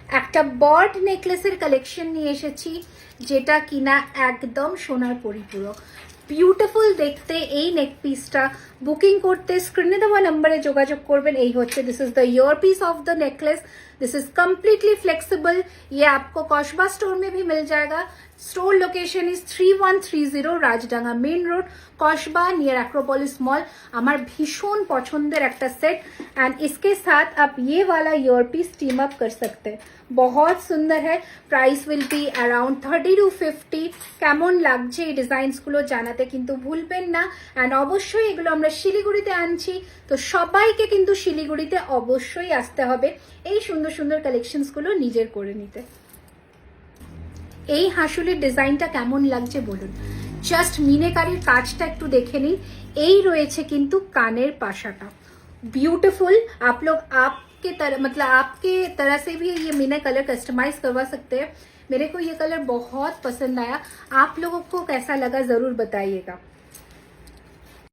একটা bird নেকলেসের collection নিয়ে এসেছি, যেটা কিনা একদম সোনার পরিপূরক। বিউটিফুল দেখতে এই নেক পিসটা। বুকিং করতে স্ক্রিনে দেওয়া নম্বরে যোগাযোগ করবেন। এই হচ্ছে, this is the ear piece of the necklace. This is completely flexible. ये आपको कौशबा स्टोर में भी मिल जाएगा। Store location is 3130 Rajdanga main road, Kasba, near Acropolis mall. हमार भीषण पसंदर एक सेट एंड इसके साथ आप ये वाला ईयर पीस टीम अप कर सकते हैं। बहुत सुंदर है। Price will be around 30 to 50। কেমন লাগছে এই ডিজাইনসগুলো জানাতে কিন্তু ভুলবেন না। অ্যান্ড অবশ্যই এগুলো আমরা শিলিগুড়িতে আনছি, তো সবাইকে কিন্তু শিলিগুড়িতে অবশ্যই আসতে হবে এই সুন্দর সুন্দর কালেকশনসগুলো নিজের করে নিতে। এই হাসুলের ডিজাইনটা কেমন লাগছে বলুন। জাস্ট মিনেকারির কাজটা একটু দেখে নিন। এই রয়েছে কিন্তু কানের পাশাটা, ब्यूटीफुल। आप लोग आपके तरह मतलब आपके तरह से भी ये मीना कलर कस्टमाइज करवा सकते हैं। मेरे को ये कलर बहुत पसंद आया, आप लोगों को कैसा लगा जरूर बताइएगा।